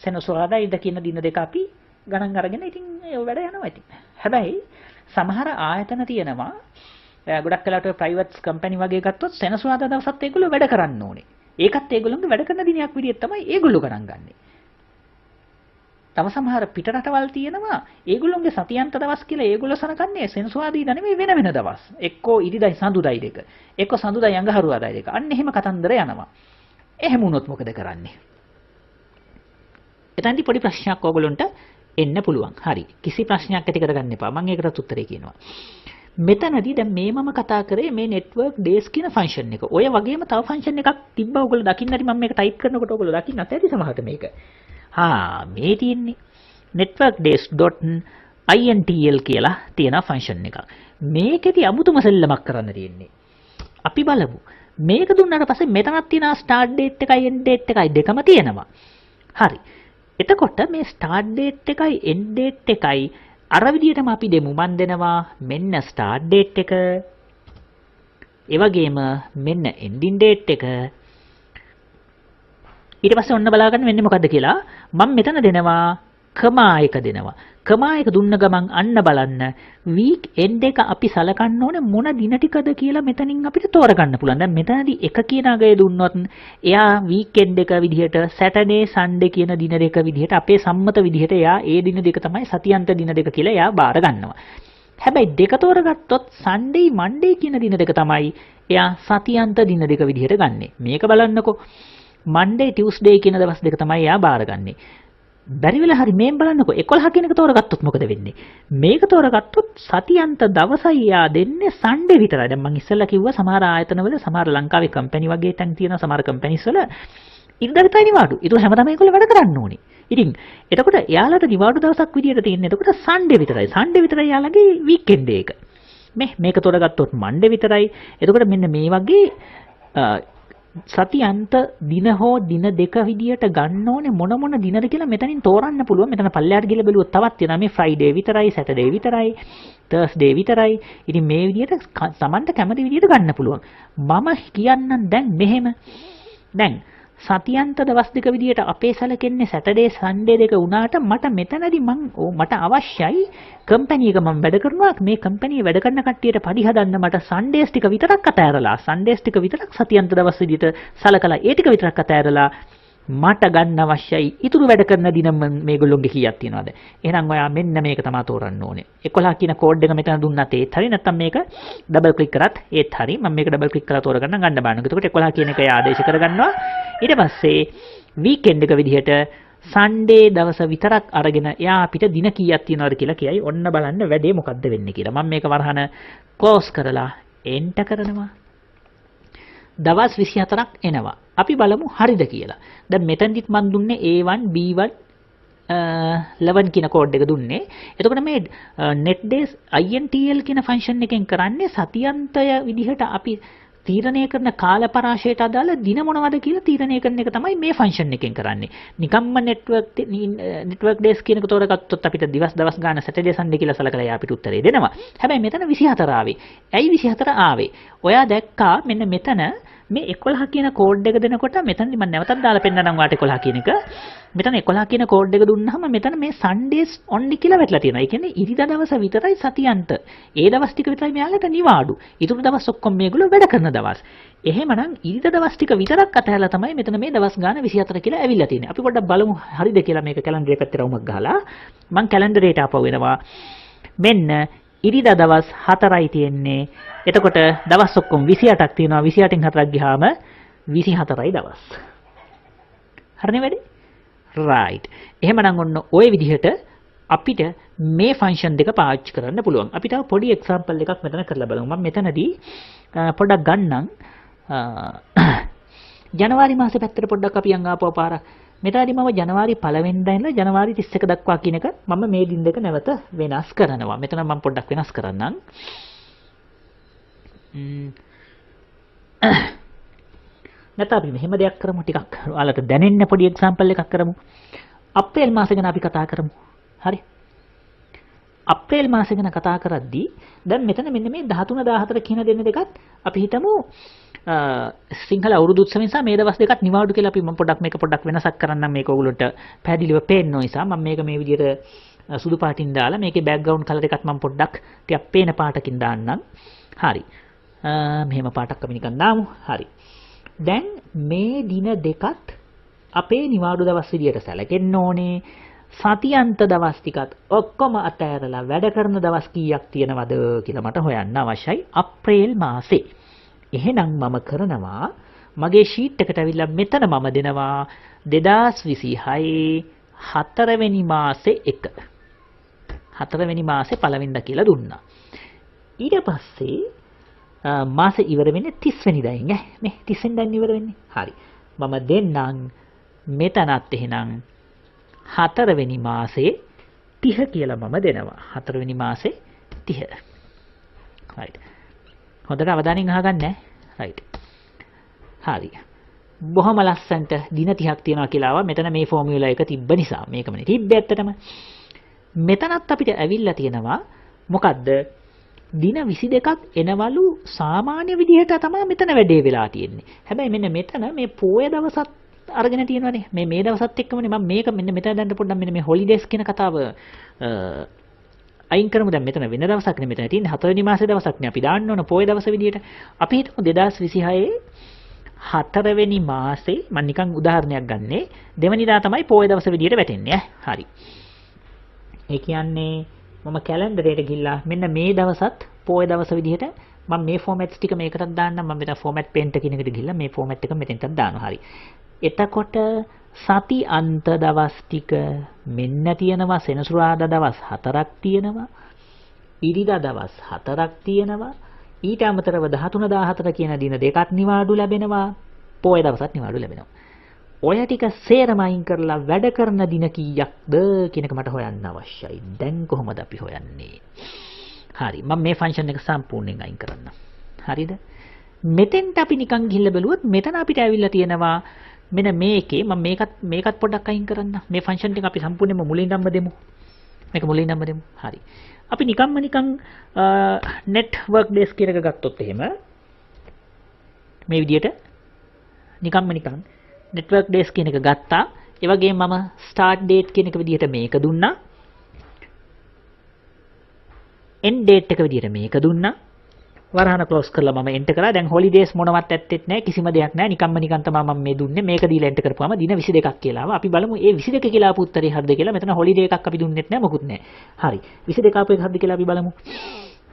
සෙනසුරාදා ඉරිදා කියන දින දෙක අපි ගණන් අරගෙන ඉතින් ඒ වැඩ යනවා ඉතින්. හැබැයි සමහර ආයතන තියෙනවා ගොඩක් වෙලාවට ප්‍රයිවට් කම්පැනි වගේ ගත්තොත් සෙනසුරාදා දවසත් ඒගොල්ලෝ වැඩ කරන්න ඕනේ. ඒකත් ඒගොල්ලෝගේ වැඩ කරන දිනයක් විදිහට තමයි ඒගොල්ලෝ ගණන් ගන්නෙ. තව සමහර පිට රටවල් තියෙනවා ඒගොල්ලෝගේ සතියන්ත දවස් කියලා ඒගොල්ලෝ සලකන්නේ සෙනසුරාදා නෙමෙයි වෙන දවස්. එක්කෝ ඉරිදයි සඳුදායි දෙක. එක්කෝ සඳුදායි අඟහරුවාදායි දෙක. අන්න එහෙම කතන්දර යනවා. එහෙම වුණොත් මොකද කරන්නේ? එතනදී පොඩි ප්‍රශ්නයක් ඕගොල්ලන්ට එන්න පුළුවන්. හරි. කිසි ප්‍රශ්නයක් ඇති කරගන්න එපා. මම ඒකට උත්තරේ කියනවා. මෙතනදී දැන් මේ මම කතා කරේ මේ network days කියන ෆන්ක්ෂන් එක. ඔය වගේම තව ෆන්ක්ෂන් එකක් තිබ්බා ඔයගොල්ලෝ දකින්න හරි මම මේක ටයිප් කරනකොට ඔයගොල්ලෝ දකින්නත් ඇති සමහරට මේක. මේ තියෙන්නේ networkdays.intl කියලා තියෙන ෆන්ක්ෂන් එකක්. මේකෙදි අමුතුම සෙල්ලමක් කරන්න තියෙන්නේ. අපි බලමු. මේක දුන්නාට පස්සේ මෙතනක් තියෙනවා start date එකයි end date එකයි දෙකම තියෙනවා. හරි. එතකොට මේ start date එකයි end date එකයි අර විදිහටම අපි දෙමු. මන් දෙනවා මෙන්න start date එක. ඒ වගේම මෙන්න ending date එක. ඊට පස්සේ ඔන්න බලාගන්න වෙන්නේ මොකද්ද කියලා. මම මෙතන දෙනවා කමා එක දෙනවා. කමා එක දුන්න ගමන් අන්න බලන්න week end එක අපි සලකන්න ඕනේ මොන දින ටිකද කියලා මෙතනින් අපිට තෝරගන්න පුළුවන්. දැන් මෙතනදී එක කියන අගය දුන්නොත් එයා week end එක විදිහට Saturday Sunday කියන දින දෙක විදිහට අපේ සම්මත විදිහට එයා ඒ දින දෙක තමයි සතියන්ත දින දෙක කියලා එයා බාර ගන්නවා. හැබැයි දෙක තෝරගත්තොත් Sunday Monday කියන දින දෙක තමයි එයා සතියන්ත දින දෙක විදිහට ගන්නෙ. මේක බලන්නකෝ. Monday Tuesday කියන දවස් දෙක තමයි එයා බාරගන්නේ. බැරි වෙලා හරි මේන් බලන්නකෝ 11 කියන එක තෝරගත්තොත් මොකද වෙන්නේ? මේක තෝරගත්තොත් සතියන්ත දවසයි යා දෙන්නේ සන්ඩේ විතරයි. දැන් මම ඉස්සෙල්ලා කිව්වා සමහර ආයතනවල සමහර ලංකාවේ කම්පැනි වගේ තැන් තියෙනවා සමහර කම්පැනිස් වල ඉරිදා විතරයි නිවාඩු. ඒක හැමදාම ඒගොල්ලෝ වැඩ කරන්න ඕනේ. ඉතින් එතකොට එයාලට නිවාඩු දවසක් විදියට තියෙන්නේ එතකොට සන්ඩේ විතරයි. සන්ඩේ විතරයි එයාලගේ වීකෙන්ඩ් එක. මේක තෝරගත්තොත් මන්ඩේ විතරයි. එතකොට මෙන්න මේ වගේ සතියන්ත දින හෝ දින දෙක විදියට ගන්න ඕනේ මොන දිනද කියලා මෙතනින් තෝරන්න පුළුවන්. මෙතන පල්ලෙහාට ගිහලා බැලුවොත් තවත් තියෙනවා. මේ ෆ්‍රයිඩේ විතරයි, සැටර්ඩේ විතරයි, තර්ස්ඩේ විතරයි. ඉතින් මේ විදියට Tamanට කැමති විදියට ගන්න පුළුවන්. මම කියන්නම් දැන් මෙහෙම. දැන් සතියන්ත දවස් දෙක විදියට අපේ සැලකෙන්නේ සැටර්ඩේ සන්ඩේ දෙක වුණාට මට මෙතනදී මට අවශ්‍යයි කම්පැනි එක මම වැඩ කරනවා මේ කම්පැනි වැඩ කරන කට්ටියට පඩි හදන්න මට සන්ඩේස් ටික විතරක් අතෑරලා සන්ඩේස් ටික විතරක් සතියන්ත දවස් විදියට සලකලා ඒ ටික විතරක් අතෑරලා මට ගන්න අවශ්‍යයි ඊටු වැඩ කරන දින මේගොල්ලෝගේ කීයක් තියනවද එහෙනම් ඔයා මෙන්න මේක තමයි තෝරන්න ඕනේ 11 කියන කෝඩ් එක මෙතන දුන්නත් ඒත් හරි නැත්නම් මේක ඩබල් ක්ලික් කරත් ඒත් හරි මම මේක ඩබල් ක්ලික් කරලා තෝරගන්න ගන්න බලනවා එතකොට 11 කියන එක ආදේශ කරගන්නවා ඊට පස්සේ වීකෙන්ඩ් එක විදිහට සන්ඩේ දවස විතරක් අරගෙන එයා අපිට දින කීයක් තියනවද කියලා කියයි. ඔන්න බලන්න වැඩේ මොකද්ද වෙන්නේ කියලා. මම මේක වරහන ක්ලෝස් කරලා එන්ටර් කරනවා. දවස් 24ක් එනවා. අපි බලමු හරිද කියලා. දැන් මෙතනදිත් මම දුන්නේ A1 B1 11 කියන කෝඩ් එක දුන්නේ. එතකොට මේ net days intl කියන ෆන්ක්ෂන් එකෙන් කරන්නේ සතියන්තය විදිහට අපි තීරණය කරන කාලපරාශයට අදාළ දින මොනවද කියලා තීරණය කරන එක තමයි මේ ෆන්ක්ෂන් එකෙන් කරන්නේ. නිකම්ම network days කියන එක තෝරගත්තොත් අපිට දවස් ගන්න සැටර්ඩේ සන්ඩේ කියලා සලකලා යා අපිට උත්තරේ දෙනවා. හැබැයි මෙතන 24 ආවේ. ඇයි 24 ආවේ? ඔයා දැක්කා මෙන්න මෙතන මේ 11 කියන කෝඩ් එක දෙනකොට මෙතනදි මම නැවතත් දාලා පෙන්නනම් වාට 11 කියන එක. මෙතන 11 කියන කෝඩ් එක දුන්නාම මෙතන මේ Sundays only කියලා වැටලා තියෙනවා. ඒ කියන්නේ ඉරිදා දවස විතරයි සතියන්ත. ඒ දවස් ටික විතරයි මෙයාලට නිවාඩු. ඊටු දවස් ඔක්කොම මේගොල්ලෝ වැඩ කරන දවස්. එහෙමනම් ඉරිදා දවස් ටික විතරක් අතහැරලා තමයි මෙතන මේ දවස් ගාන 24 කියලා ඇවිල්ලා තියෙන්නේ. අපි පොඩ්ඩක් බලමු හරිද කියලා මේක කැලෙන්ඩර් එකකට රවුමක් ගහලා මම කැලෙන්ඩරේට ආපහු වෙනවා. මෙන්න ඉරිදා දවස් 4යි තියෙන්නේ. එතකොට දවස් ඔක්කොම 28ක් තියෙනවා. 28න් 4ක් ගියාම 24යි දවස්. හරිනේ වැඩි? right. එහෙමනම් ඔන්න ওই විදිහට අපිට මේ ෆන්ක්ෂන් දෙක පාවිච්චි කරන්න පුළුවන්. අපි තව පොඩි එක්සැම්පල් එකක් මෙතන කරලා බලමු. මම මෙතනදී පොඩ්ඩක් ගන්නම්. ජනවාරි මාසේ පැත්තට පොඩ්ඩක් අපි යන් ආපුවා පාරක්. මෙතනදී මම ජනවාරි 1 වෙනිදා ඉඳලා ජනවාරි 31 දක්වා කියන එක මම මේ දින දෙක නැවත වෙනස් කරනවා. මෙතන මම පොඩ්ඩක් වෙනස් කරන්නම්. නැත්නම් අපි මෙහෙම දෙයක් කරමු ටිකක් ඔයාලට දැනෙන්න පොඩි එක්සැම්පල් එකක් කරමු. අප්‍රේල් මාසෙ ගැන අපි කතා කරමු. හරි. අප්‍රේල් මාසෙ ගැන කතා කරද්දී දැන් මෙතන මෙන්න මේ 13 14 කියන දෙන්න දෙකත් අපි හිතමු සිංහල අවුරුදු උත්සවය නිසා මේ දවස් දෙකත් නිවාඩු කියලා අපි මම පොඩ්ඩක් මේක පොඩ්ඩක් වෙනසක් කරන්නම් මේක ඔයගොල්ලන්ට පැහැදිලිව පේන්න ඕන නිසා මම මේක මේ විදිහට සුදු පාටින් දාලා මේකේ බෑග්ග්‍රවුන්ඩ් කලර් එකත් මම පොඩ්ඩක් ටිකක් පේන පාටකින් දාන්නම්. හරි. මෙහෙම පාටක් අපි නිකන් දාමු. හරි. දැන් මේ දින දෙකත් අපේ නිවාඩු දවස් විදියට සැලකෙන්න ඕනේ. සතියන්ත දවස් ටිකත් ඔක්කොම අතෑරලා වැඩ කරන දවස් කීයක් තියෙනවද කියලා මට හොයන්න අවශ්‍යයි අප්‍රේල් මාසේ. එහෙනම් මම කරනවා මගේ ෂීට් එකට ඇවිල්ලා මෙතන මම දෙනවා 2026 4 වෙනි මාසේ 1. 4 වෙනි මාසේ පළවෙනිදා කියලා දුන්නා. ඊට පස්සේ මාසේ ඉවර වෙන්නේ 30 වෙනිදායින් ඈ මේ 30 වෙනිදායින් ඉවර වෙන්නේ. හරි. මම දෙන්නම් මෙතනත් එහෙනම් 4 වෙනි මාසේ 30 කියලා මම දෙනවා. 4 වෙනි මාසේ 30. right. හොඳට අවධානයෙන් අහගන්න ඈ. right. හරි. බොහොම ලස්සනට දින 30ක් තියෙනවා කියලා ආවා. මෙතන මේ ෆෝමියුලා එක තිබ්බ නිසා මේකමනේ තිබ්බේ ඇත්තටම. මෙතනත් අපිට ඇවිල්ලා තියෙනවා මොකද්ද? දින 22ක් එනවලු සාමාන්‍ය විදිහට තමයි මෙතන වැඩේ වෙලා තියෙන්නේ. හැබැයි මෙන්න මෙතන මේ පොය දවසත් අරගෙන තියෙනවානේ. මේ දවසත් එක්කමනේ මම මේක මෙන්න මෙතන දැන් පොඩ්ඩක් මෙන්න මේ හොලිඩේස් කියන කතාව අයින් කරමු. දැන් මෙතන වෙන දවසක් නේ මෙතන තියෙන්නේ 4 වෙනි මාසේ දවසක් නේ අපි දාන්න ඕන පොය දවස විදිහට. අපි හිතමු 2026 4 වෙනි මාසේ මම නිකන් උදාහරණයක් ගන්නේ. දෙවනිදා තමයි පොය දවස විදිහට වැටෙන්නේ ඈ. හරි. ඒ කියන්නේ මම කැලෙන්ඩරේට ගිහිල්ලා මෙන්න මේ දවසත් පොය දවස විදිහට මම මේ ෆෝමැට්ස් ටික මේකටත් දාන්නම්. මම මෙතන ෆෝමැට් පේන්ට් කියන එකට ගිහිල්ලා මේ ෆෝමැට් එක මෙතෙන්ටත් දානවා. හරි. එතකොට සති අන්ත දවස් ටික මෙන්න තියෙනවා සෙනසුරාදා දවස් 4ක් තියෙනවා. ඉරිදා දවස් 4ක් තියෙනවා. ඊට අමතරව 13 14 කියන දින දෙකක් නිවාඩු ලැබෙනවා. පොය දවසක් නිවාඩු ලැබෙනවා. ඔය ටික සේරම අයින් කරලා වැඩ කරන දින කීයක්ද කියන එක මට හොයන්න අවශ්‍යයි. දැන් කොහොමද අපි හොයන්නේ? හරි. මම මේ ෆන්ක්ෂන් එක සම්පූර්ණයෙන් අයින් කරන්නම්. හරිද? මෙතෙන්ට අපි නිකන් ගිහිල්ලා බැලුවොත් මෙතන අපිට ඇවිල්ලා තියෙනවා මෙන්න මේකේ මම මේකත් පොඩ්ඩක් අයින් කරන්න. මේ ෆන්ක්ෂන් එක අපි සම්පූර්ණයෙන්ම මුලින්දම්ම දෙමු. මේක මුලින්දම්ම දෙමු. හරි. අපි නිකන් network days කියන එක ගත්තොත් එහෙම මේ විදිහට නිකන් network days කියන එක ගත්තා. ඒ වගේම මම start date කියන එක විදිහට මේක දුන්නා. end date එක විදිහට මේක දුන්නා. වරහන ක්ලෝස් කරලා මම එන්ටර් කරා. දැන් holidays මොනවත් ඇත්තෙත් නැහැ. කිසිම දෙයක් නැහැ. නිකන් තමයි මම මේ දුන්නේ. මේක දීලා එන්ටර් කරපුවාම දින 22ක් කියලා ආවා. අපි බලමු මේ 22 කියලා ආපු උත්තරේ හරිද කියලා. මෙතන holiday එකක් අපි දුන්නෙත් නැහැ. මොකුත් නැහැ. හරි. 22 ආපු එක හරිද කියලා අපි බලමු.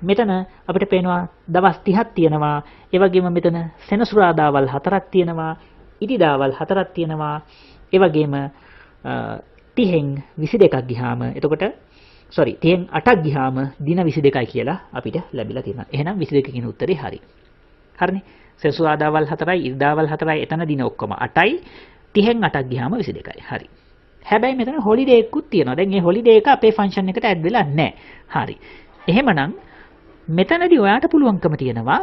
මෙතන අපිට පේනවා දවස් 30ක් තියෙනවා. ඒ වගේම මෙතන සෙනසුරාදාවල් 4ක් තියෙනවා. ඉරිදාවල් 4ක් තියෙනවා. ඒ වගේම 30න් 22ක් ගියාම එතකොට 30න් 8ක් ගියාම දින 22යි කියලා අපිට ලැබිලා තියෙනවා. එහෙනම් 22 කියන උත්තරේ හරි. හරිනේ. සෙනසුරාදාවල් 4යි ඉරිදාවල් 4යි එතන දින ඔක්කොම 8යි. 30න් 8ක් ගියාම 22යි. හරි. හැබැයි මෙතන හොලිඩේ එකකුත් තියෙනවා. දැන් මේ හොලිඩේ එක අපේ ෆන්ක්ෂන් එකට ඇඩ් වෙලා නැහැ. හරි. එහෙමනම් මෙතනදී ඔයාට පුළුවන්කම තියෙනවා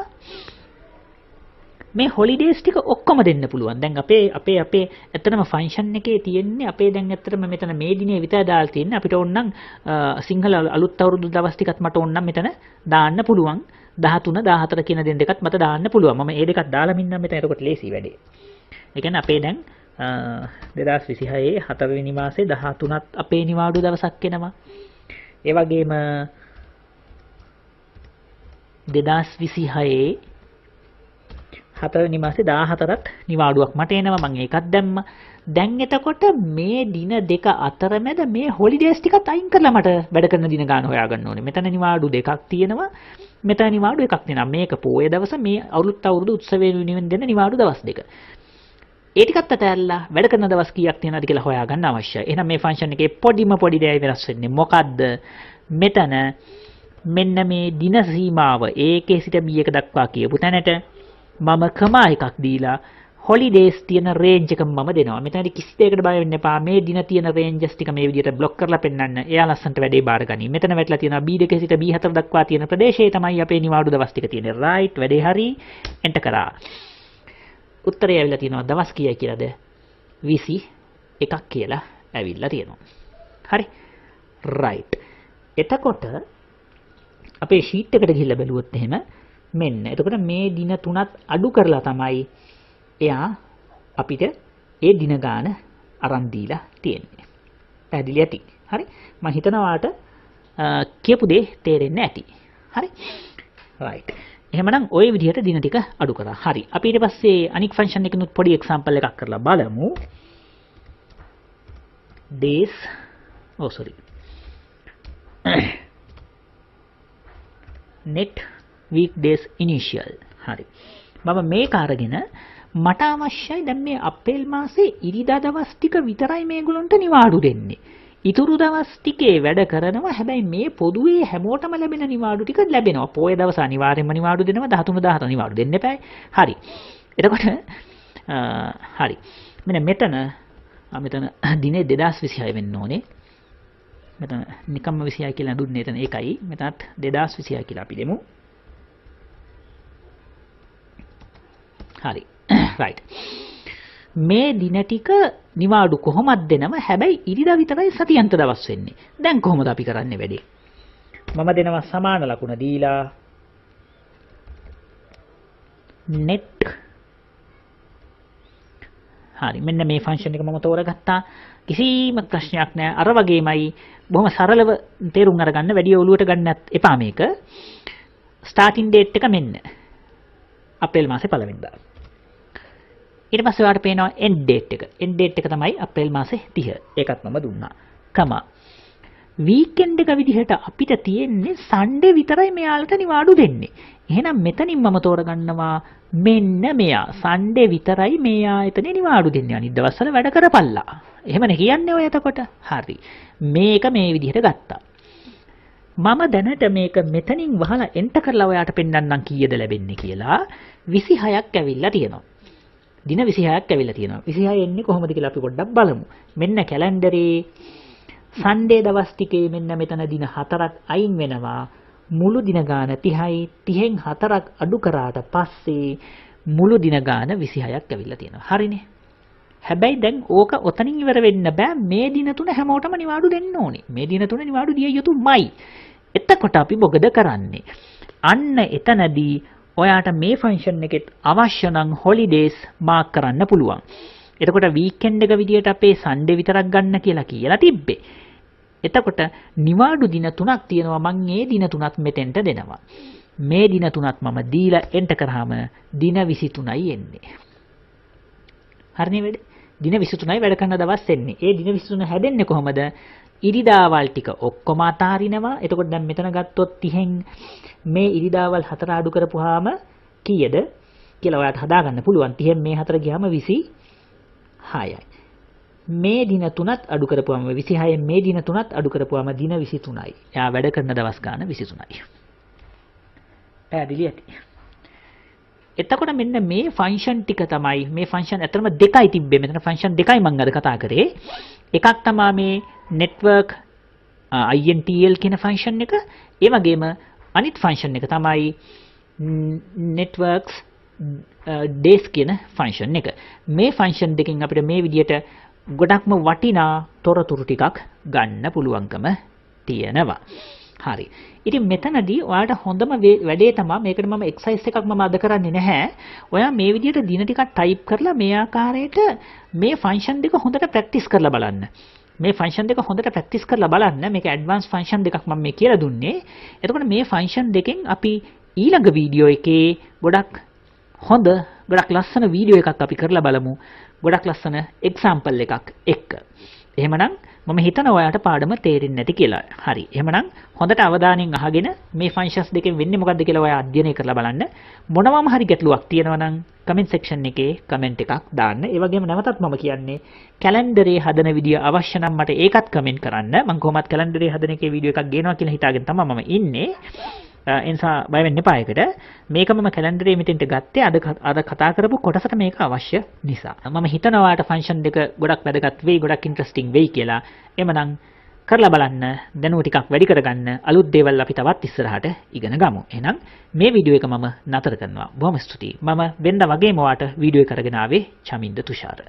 මේ හොලිඩේස් ටික ඔක්කොම දෙන්න පුළුවන්. දැන් අපේ ඇත්තටම ෆන්ක්ෂන් එකේ තියෙන්නේ අපේ දැන් ඇත්තටම මෙතන මේ දිනේ විතර දාලා තියෙන්නේ. අපිට ඕනනම් සිංහල අලුත් අවුරුදු දවස් ටිකත් මට ඕනනම් මෙතන දාන්න පුළුවන්. 13 14 කියන දින දෙකත් මට දාන්න පුළුවන්. මම මේ දෙකත් දාලා මින්නම් මෙතන. එතකොට ලේසි වැඩේ. ඒ කියන්නේ අපේ දැන් 2026 4 වෙනි මාසේ 13ත් අපේ නිවාඩු දවසක් වෙනවා. ඒ වගේම 2026 4වෙනි මාසේ 14ත් නිවාඩුවක් මට එනවා. මම ඒකත් දැම්මා. දැන් එතකොට මේ දින දෙක අතරමැද මේ හොලිඩේස් ටිකත් අයින් කරලා මට වැඩ කරන දින ගන්න හොයාගන්න ඕනේ. මෙතන නිවාඩු දෙකක් තියෙනවා. මෙතන නිවාඩු එකක් තියෙනවා. මේක පොයේ දවස මේ අවුරුදු උත්සවයේ වෙනුවෙන් දෙන නිවාඩු දවස් දෙක. ඒ ටිකත් අතහැරලා වැඩ කරන දවස් කීයක් තියෙනවද කියලා හොයාගන්න අවශ්‍යයි. එහෙනම් මේ ෆන්ක්ෂන් එකේ පොඩි දෙයක් වෙනස් වෙන්නේ මොකද්ද? මෙතන මෙන්න මේ දින සීමාව A සිට B දක්වා කියපු තැනට මම කමා එකක් දීලා holidays තියෙන range එක මම දෙනවා. මෙතනදී කිසි දෙයකට බය වෙන්න එපා. මේ දින තියෙන ranges ටික මේ විදිහට block කරලා පෙන්නන්න. එයා ලස්සන්ට වැඩේ බාර ගනි. මෙතන වැටලා තියෙනවා B2 සිට B4 දක්වා තියෙන ප්‍රදේශයේ තමයි අපේ නිවාඩු දවස් ටික තියෙන්නේ. right වැඩේ හරි. enter කරා. උත්තරය ඇවිල්ලා තියෙනවා දවස් කීයයි කියලාද? 21ක් කියලා ඇවිල්ලා තියෙනවා. හරි. right. එතකොට අපේ sheet එකට ගිහිල්ලා බැලුවොත් එහෙම මෙන්න. එතකොට මේ දින තුනත් අඩු කරලා තමයි එයා අපිට ඒ දින ගාන අරන් දීලා තියෙන්නේ. පැහැදිලි ඇති. හරි. මම හිතනවාට කියපු දේ තේරෙන්නේ ඇති. හරි. right. එහෙමනම් ওই විදිහට දින ටික අඩු කරා. හරි. අපි ඊට පස්සේ අනික් ෆන්ක්ෂන් එකකිනුත් පොඩි එක්සැම්පල් එකක් කරලා බලමු. days net weekdays initial. හරි. මම මේක අරගෙන මට අවශ්‍යයි දැන් මේ අප්‍රේල් මාසේ ඉරිදා දවස් ටික විතරයි මේගොල්ලන්ට නිවාඩු දෙන්නේ. ඉතුරු දවස් ටිකේ වැඩ කරනවා. හැබැයි මේ පොදුවේ හැමෝටම ලැබෙන නිවාඩු ටික ලැබෙනවා. පොය දවස් අනිවාර්යයෙන්ම නිවාඩු දෙනවා. 13 14 නිවාඩු දෙන්න එපායි. හරි. එතකොට හරි. මෙන්න මෙතන දිනේ 2026 වෙන්න ඕනේ. මෙතන නිකම්ම 26 කියලා දුන්නේ එතන ඒකයි. මෙතනත් 2026 කියලා අපි දෙමු. හරි. right. මේ දින ටික නිවාඩු කොහොමද දෙනව? හැබැයි ඉරිදා විතරයි සතියන්ත දවස් වෙන්නේ. දැන් කොහොමද අපි කරන්නේ වැඩේ? මම දෙනවා සමාන ලකුණ දීලා net. හරි. මෙන්න මේ ෆන්ක්ෂන් එක මම තෝරගත්තා. කිසිම ප්‍රශ්නයක් නැහැ. අර වගේමයි බොහොම සරලව තේරුම් අරගන්න. වැඩි ඔලුවට ගන්නත් එපා මේක. starting date එක මෙන්න. අප්‍රේල් මාසේ 1 වෙනිදා. ඊට පස්සේ ඔයාලට පේනවා end date එක. end date එක තමයි අප්‍රේල් මාසේ 30. ඒකත් මම දුන්නා. කමා. weekend එක විදිහට අපිට තියෙන්නේ Sunday විතරයි මෙයාලට නිවාඩු දෙන්නේ. එහෙනම් මෙතනින් මම තෝරගන්නවා මෙන්න මෙයා. Sunday විතරයි මේ ආයතනේ නිවාඩු දෙන්නේ. අනිත් දවස්වල වැඩ කරපල්ලා. එහෙමනේ කියන්නේ ඔය එතකොට. හරි. මේක මේ විදිහට ගත්තා. මම දැනට මේක මෙතනින් වහලා එන්ටර් කරලා ඔයාට පෙන්වන්නම් කීයද ලැබෙන්නේ කියලා. 26ක් ඇවිල්ලා තියෙනවා. දින 26ක් ඇවිල්ලා තියෙනවා. 26 එන්නේ කොහොමද කියලා අපි පොඩ්ඩක් බලමු. මෙන්න කැලෙන්ඩරේ සන්ඩේ දවස් ටිකේ මෙන්න මෙතන දින 4ක් අයින් වෙනවා. මුළු දින ගාන 30යි 30න් 4ක් අඩු කරාට පස්සේ මුළු දින ගාන 26ක් ඇවිල්ලා තියෙනවා. හරිනේ. හැබැයි දැන් ඕක ඔතනින් ඉවර වෙන්න බෑ. මේ දින තුන හැමෝටම නිවාඩු දෙන්න ඕනේ. මේ දින තුන නිවාඩු දිය යුතුමයි. එතකොට අපි මොකද කරන්නේ? අන්න එතනදී ඔයාට මේ ෆන්ක්ෂන් එකෙත් අවශ්‍ය නම් හොලිඩේස් මාක් කරන්න පුළුවන්. එතකොට වීකෙන්ඩ් එක විදියට අපේ සන්ඩේ විතරක් ගන්න කියලා තිබ්බේ. එතකොට නිවාඩු දින 3ක් තියෙනවා. මම මේ දින 3ත් මෙතෙන්ට දෙනවා. මේ දින 3ත් මම දීලා එන්ටර් කරාම දින 23යි එන්නේ. හරිනේ වැඩ? දින 23යි වැඩ කරන දවස් එන්නේ. ඒ දින 23 හැදෙන්නේ කොහමද? ඉරිදාවල් ටික ඔක්කොම අතාරිනවා. එතකොට දැන් මෙතන ගත්තොත් 30න් මේ ඉරිදාවල් 4 අඩු කරපුවාම කීයද කියලා ඔයාලට හදාගන්න පුළුවන්. 30න් මේ 4 ගියාම 26යි. මේ දින 3ත් අඩු කරපුවාම 26න් මේ දින 3ත් අඩු කරපුවාම දින 23යි. එයා වැඩ කරන දවස් ගාන 23යි. පැහැදිලි ඇති. එතකොට මෙන්න මේ ෆන්ක්ෂන් ටික තමයි මේ ෆන්ක්ෂන් ඇත්තටම දෙකයි තිබ්බේ. මෙතන ෆන්ක්ෂන් දෙකයි මම අද කතා කරේ. එකක් තමයි මේ network intl කියන ෆන්ක්ෂන් එක. ඒ වගේම අනිත් ෆන්ක්ෂන් එක තමයි networks days කියන ෆන්ක්ෂන් එක. මේ ෆන්ක්ෂන් දෙකෙන් අපිට මේ විදිහට ගොඩක්ම වටිනා තොරතුරු ටිකක් ගන්න පුළුවන්කම තියෙනවා. හරි. ඉතින් මෙතනදී ඔයාලට හොඳම වැඩේ තමයි මේකට මම එක්සර්සයිස් එකක් මම අද කරන්නේ නැහැ. ඔයා මේ විදිහට දින ටිකක් ටයිප් කරලා මේ ආකාරයට මේ ෆන්ක්ෂන් දෙක හොඳට ප්‍රැක්ටිස් කරලා බලන්න. මේ ෆන්ක්ෂන් දෙක හොඳට ප්‍රැක්ටිස් කරලා බලන්න. මේක ඇඩ්වාන්ස් ෆන්ක්ෂන් දෙකක් මම මේ කියලා දුන්නේ. එතකොට මේ ෆන්ක්ෂන් දෙකෙන් අපි ඊළඟ වීඩියෝ එකේ ගොඩක් හොඳ ගොඩක් ලස්සන වීඩියෝ එකක් අපි කරලා බලමු. ගොඩක් ලස්සන එක්සැම්පල් එකක් එක්ක. එහෙමනම් මම හිතනවා ඔයාලට පාඩම තේරෙන්නේ නැති කියලා. හරි. එහෙමනම් හොඳට අවධානයෙන් අහගෙන මේ ෆන්ක්ෂන්ස් දෙකෙන් වෙන්නේ මොකද්ද කියලා ඔයා අධ්‍යයනය කරලා බලන්න. මොනවාම හරි ගැටලුවක් තියෙනවා නම් කමෙන්ට් සෙක්ෂන් එකේ කමෙන්ට් එකක් දාන්න. ඒ වගේම නැවතත් මම කියන්නේ කැලෙන්ඩරේ හදන විදිය අවශ්‍ය නම් මට ඒකත් කමෙන්ට් කරන්න. මම කොහොමත් කැලෙන්ඩරේ හදන එකේ වීඩියෝ එකක් ගේනවා කියලා හිතාගෙන තමයි මම ඉන්නේ. එනිසා බය වෙන්න එපා ඒකට. මේක මම කැලෙන්ඩරේ මෙතෙන්ට ගත්තේ අද කතා කරපු කොටසට මේක අවශ්‍ය නිසා. මම හිතනවා ඔයාලට ෆන්ක්ෂන් දෙක ගොඩක් වැදගත් වෙයි, ගොඩක් ඉන්ටරෙස්ටිං වෙයි කියලා. එමනම් කරලා බලන්න, දැනුම ටිකක් වැඩි කරගන්න, අලුත් දේවල් අපි තවත් ඉස්සරහට ඉගෙන ගමු. එහෙනම් මේ වීඩියෝ එක මම නතර කරනවා. බොහොම ස්තුතියි. මම වෙනදා වගේම ඔයාලට වීඩියෝ එක අරගෙන ආවේ චමින්ද තුෂාර.